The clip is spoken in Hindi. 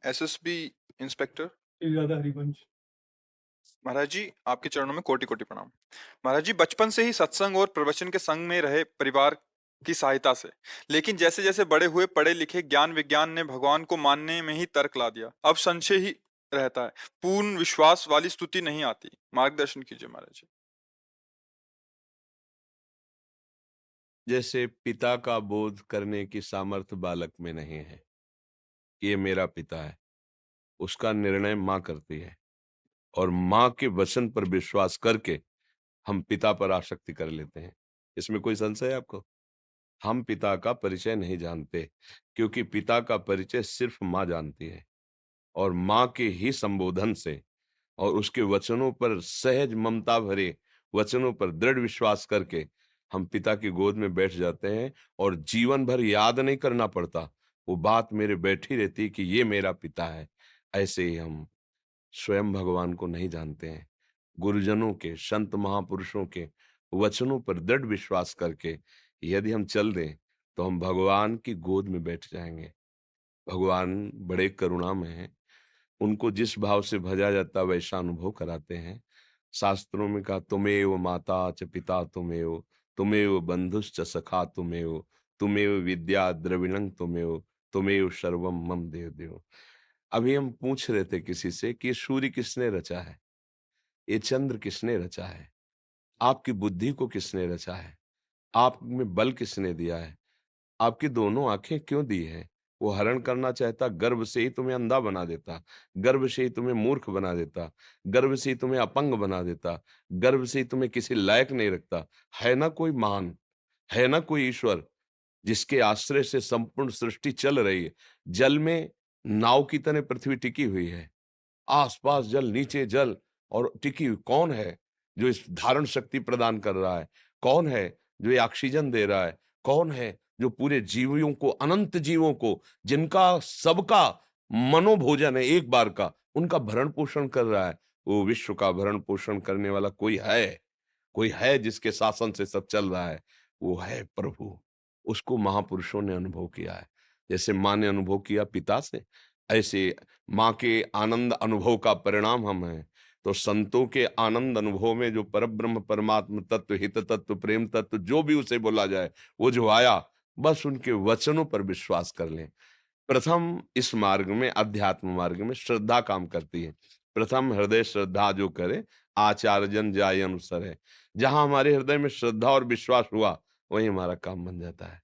SSB inspector. इरादा हरिवंश। महाराज जी, आपके चरणों में कोटि कोटि प्रणाम। महाराज जी, बचपन से ही सत्संग और प्रवचन के संग में रहे परिवार की सहायता से, लेकिन जैसे जैसे बड़े हुए, पढ़े लिखे, ज्ञान विज्ञान ने भगवान को मानने में ही तर्क ला दिया। अब संशय ही रहता है, पूर्ण विश्वास वाली स्तुति नहीं आती। मार्गदर्शन कीजिए महाराज जी। जैसे पिता का बोध करने की सामर्थ्य बालक में नहीं है कि ये मेरा पिता है, उसका निर्णय माँ करती है और माँ के वचन पर विश्वास करके हम पिता पर आसक्ति कर लेते हैं। इसमें कोई संशय है आपको? हम पिता का परिचय नहीं जानते, क्योंकि पिता का परिचय सिर्फ माँ जानती है और माँ के ही संबोधन से और उसके वचनों पर सहज ममता भरे वचनों पर दृढ़ विश्वास करके हम पिता की गोद में बैठ जाते हैं और जीवन भर याद नहीं करना पड़ता। वो बात मेरे बैठी रहती है कि ये मेरा पिता है। ऐसे ही हम स्वयं भगवान को नहीं जानते हैं। गुरुजनों के, संत महापुरुषों के वचनों पर दृढ़ विश्वास करके यदि हम चल दें, तो हम भगवान की गोद में बैठ जाएंगे। भगवान बड़े करुणामय हैं। उनको जिस भाव से भजा जाता वैसा अनुभव कराते हैं। शास्त्रों में कहा, तुमेव माता च पिता तुमेव, तुमेव बंधुश्च सखा तुमेव, तुमेव विद्या द्रविणं तुमेव, तुमेव सर्वम मम देव देव। अभी हम पूछ रहे थे किसी से कि ये सूर्य किसने रचा है, ये चंद्र किसने रचा है, आपकी बुद्धि को किसने रचा है, आप में बल किसने दिया है, आपकी दोनों आंखें क्यों दी है? वो हरण करना चाहता, गर्भ से ही तुम्हें अंधा बना देता, गर्भ से ही तुम्हें मूर्ख बना देता, गर्भ से ही तुम्हें अपंग बना देता, गर्भ से ही तुम्हें किसी लायक नहीं रखता। है ना कोई महान, है ना कोई ईश्वर जिसके आश्रय से संपूर्ण सृष्टि चल रही है। जल में नाव की तरह पृथ्वी टिकी हुई है, आसपास जल, नीचे जल और टिकी हुई। कौन है जो इस धारण शक्ति प्रदान कर रहा है? कौन है जो ये ऑक्सीजन दे रहा है? कौन है जो पूरे जीवियों को, अनंत जीवों को, जिनका सबका मनोभोजन है एक बार का, उनका भरण पोषण कर रहा है? वो विश्व का भरण पोषण करने वाला कोई है, कोई है जिसके शासन से सब चल रहा है। वो है प्रभु। उसको महापुरुषों ने अनुभव किया है। जैसे माँ ने अनुभव किया पिता से, ऐसे माँ के आनंद अनुभव का परिणाम हम हैं। तो संतों के आनंद अनुभव में जो परब्रह्म परमात्म तत्व, हित तत्व, प्रेम तत्व, जो भी उसे बोला जाए, वो जो आया, बस उनके वचनों पर विश्वास कर लें। प्रथम इस मार्ग में, अध्यात्म मार्ग में श्रद्धा काम करती है। प्रथम हृदय श्रद्धा जो करे, आचार्य जन जाय अनुसरे। जहां हमारे हृदय में श्रद्धा और विश्वास हुआ, वही हमारा काम बन जाता है।